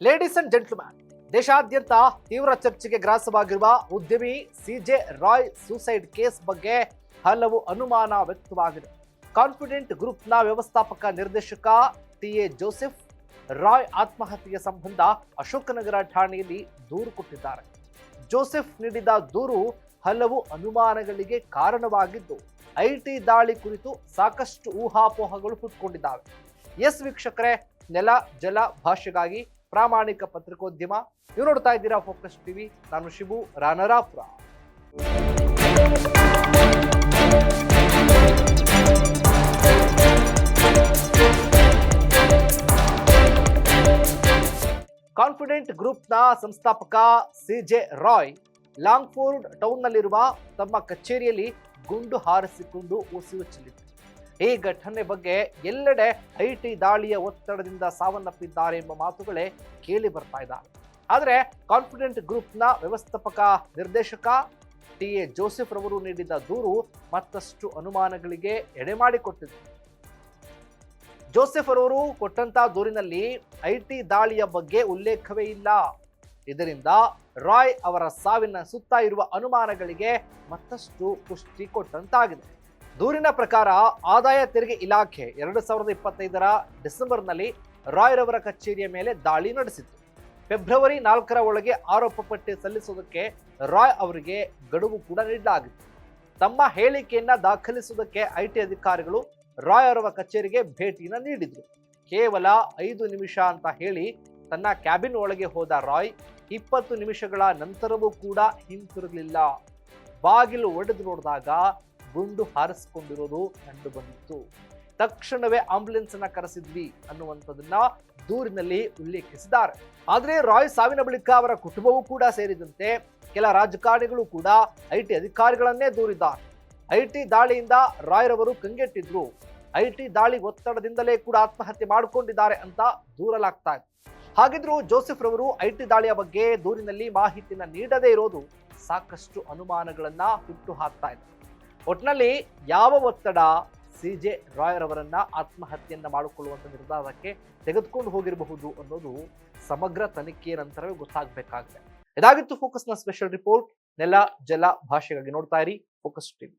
Ladies and gentleman, ದೇಶಾದ್ಯಂತ ತೀವ್ರ ಚರ್ಚೆಗೆ ಗ್ರಾಸವಾಗಿರುವ ಉದ್ಯಮಿ ಸಿಜೆ ರಾಯ್ ಸೂಸೈಡ್ ಕೇಸ್ ಬಗ್ಗೆ ಹಲವು ಅನುಮಾನ ವ್ಯಕ್ತವಾಗಿದೆ. ಕಾನ್ಫಿಡೆಂಟ್ ಗ್ರೂಪ್ನ ವ್ಯವಸ್ಥಾಪಕ ನಿರ್ದೇಶಕ ಟಿಎ ಜೋಸೆಫ್ ರಾಯ್ ಆತ್ಮಹತ್ಯೆಗೆ ಸಂಬಂಧ ಅಶೋಕನಗರ ಠಾಣೆಯಲ್ಲಿ ದೂರು ಕೊಟ್ಟಿದ್ದಾರೆ. ಜೋಸೆಫ್ ನೀಡಿದ ದೂರು ಹಲವು ಅನುಮಾನಗಳಿಗೆ ಕಾರಣವಾಗಿದ್ದು, ಐಟಿ ದಾಳಿ ಕುರಿತು ಸಾಕಷ್ಟು ಊಹಾಪೋಹಗಳು ಹುಟ್ಟುಕೊಂಡಿದ್ದಾವೆ. ಎಸ್ ವೀಕ್ಷಕರೇ, ನೆಲ ಜಲ ಭಾಷೆಗಾಗಿ ಪ್ರಾಮಾಣಿಕ ಪತ್ರಿಕೋದ್ಯಮ. ನೀವು ನೋಡ್ತಾ ಇದ್ದೀರಾ ಫೋಕಸ್ ಟಿವಿ. ನಾನು ಶಿವು ರಾನರಾಪುರ. ಕಾನ್ಫಿಡೆಂಟ್ ಗ್ರೂಪ್ನ ಸಂಸ್ಥಾಪಕ ಸಿಜೆ ರಾಯ್ ಲಾಂಗ್ಫೋರ್ಡ್ ಟೌನ್ನಲ್ಲಿರುವ ತಮ್ಮ ಕಚೇರಿಯಲ್ಲಿ ಗುಂಡು ಹಾರಿಸಿಕೊಂಡು ಉಸಿರು ಚೆಲ್ಲಿದರು. ಈ ಘಟನೆ ಬಗ್ಗೆ ಎಲ್ಲೆಡೆ ಐಟಿ ದಾಳಿಯ ಒತ್ತಡದಿಂದ ಸಾವನ್ನಪ್ಪಿದ್ದಾರೆ ಎಂಬ ಮಾತುಗಳೇ ಕೇಳಿ ಬರ್ತಾ ಇದ್ದಾವೆ. ಆದರೆ ಕಾನ್ಫಿಡೆಂಟ್ ಗ್ರೂಪ್ನ ವ್ಯವಸ್ಥಾಪಕ ನಿರ್ದೇಶಕ ಟಿಎ ಜೋಸೆಫ್ ರವರು ನೀಡಿದ ದೂರು ಮತ್ತಷ್ಟು ಅನುಮಾನಗಳಿಗೆ ಎಡೆಮಾಡಿಕೊಟ್ಟಿದೆ. ಜೋಸೆಫ್ ರವರು ಕೊಟ್ಟಂತ ದೂರಿನಲ್ಲಿ ಐಟಿ ದಾಳಿಯ ಬಗ್ಗೆ ಉಲ್ಲೇಖವೇ ಇಲ್ಲ. ಇದರಿಂದ ರಾಯ್ ಅವರ ಸಾವಿನ ಸುತ್ತ ಇರುವ ಅನುಮಾನಗಳಿಗೆ ಮತ್ತಷ್ಟು ಪುಷ್ಟಿ ಕೊಟ್ಟಂತಾಗಿದೆ. ದೂರಿನ ಪ್ರಕಾರ ಆದಾಯ ತೆರಿಗೆ ಇಲಾಖೆ 2025ರ ಡಿಸೆಂಬರ್ನಲ್ಲಿ ರಾಯ್ ರವರ ಕಚೇರಿಯ ಮೇಲೆ ದಾಳಿ ನಡೆಸಿತ್ತು. ಫೆಬ್ರವರಿ 4ರ ಒಳಗೆ ಆರೋಪ ಪಟ್ಟಿ ಸಲ್ಲಿಸುವುದಕ್ಕೆ ರಾಯ್ ಅವರಿಗೆ ಗಡುವು ಕೂಡ ನೀಡಲಾಗಿತ್ತು. ತಮ್ಮ ಹೇಳಿಕೆಯನ್ನ ದಾಖಲಿಸುವುದಕ್ಕೆ ಐಟಿ ಅಧಿಕಾರಿಗಳು ರಾಯ್ ಅವರ ಕಚೇರಿಗೆ ಭೇಟಿನ ನೀಡಿದ್ರು. ಕೇವಲ 5 ನಿಮಿಷ ಅಂತ ಹೇಳಿ ತನ್ನ ಕ್ಯಾಬಿನ್ ಒಳಗೆ ಹೋದ ರಾಯ್ 20 ನಿಮಿಷಗಳ ನಂತರವೂ ಕೂಡ ಹಿಂತಿರುಗಲಿಲ್ಲ. ಬಾಗಿಲು ಒಡೆದು ನೋಡಿದಾಗ ಗುಂಡು ಹಾರಿಸಿಕೊಂಡಿರೋದು ಕಂಡು ಬಂದಿತ್ತು. ತಕ್ಷಣವೇ ಆಂಬ್ಯುಲೆನ್ಸ್ ಅನ್ನ ಕರೆಸಿದ್ವಿ ಅನ್ನುವಂಥದ್ದನ್ನ ದೂರಿನಲ್ಲಿ ಉಲ್ಲೇಖಿಸಿದ್ದಾರೆ. ಆದರೆ ರಾಯ್ ಸಾವಿನ ಬಳಿಕ ಅವರ ಕುಟುಂಬವೂ ಕೂಡ ಸೇರಿದಂತೆ ಕೆಲ ರಾಜಕಾರಣಿಗಳು ಕೂಡ ಐಟಿ ಅಧಿಕಾರಿಗಳನ್ನೇ ದೂರಿದ್ದಾರೆ. ಐಟಿ ದಾಳಿಯಿಂದ ರಾಯ್ ರವರು ಕಂಗೆಟ್ಟಿದ್ರು, ಐಟಿ ದಾಳಿ ಒತ್ತಡದಿಂದಲೇ ಕೂಡ ಆತ್ಮಹತ್ಯೆ ಮಾಡಿಕೊಂಡಿದ್ದಾರೆ ಅಂತ ದೂರಲಾಗ್ತಾ ಇದೆ. ಹಾಗಿದ್ರೂ ಜೋಸೆಫ್ ರವರು ಐಟಿ ದಾಳಿಯ ಬಗ್ಗೆ ದೂರಿನಲ್ಲಿ ಮಾಹಿತಿಯನ್ನ ನೀಡದೇ ಇರೋದು ಸಾಕಷ್ಟು ಅನುಮಾನಗಳನ್ನ ಹುಟ್ಟು ಹಾಕ್ತಾ ಇದೆ. ಒಟ್ಟಿನಲ್ಲಿ ಯಾವ ಒತ್ತಡ ಸಿಜೆ ರಾಯ್ ರವರನ್ನ ಆತ್ಮಹತ್ಯೆಯನ್ನ ಮಾಡಿಕೊಳ್ಳುವಂತ ನಿರ್ಧಾರಕ್ಕೆ ತೆಗೆದುಕೊಂಡು ಹೋಗಿರಬಹುದು ಅನ್ನೋದು ಸಮಗ್ರ ತನಿಖೆಯ ನಂತರವೇ ಗೊತ್ತಾಗಬೇಕಾಗಿದೆ. ಇದಾಗಿತ್ತು ಫೋಕಸ್ನ ಸ್ಪೆಷಲ್ ರಿಪೋರ್ಟ್. ನೆಲ ಜಲ ಭಾಷೆಗಾಗಿ ನೋಡ್ತಾ ಇರಿ ಫೋಕಸ್ ಟಿವಿ.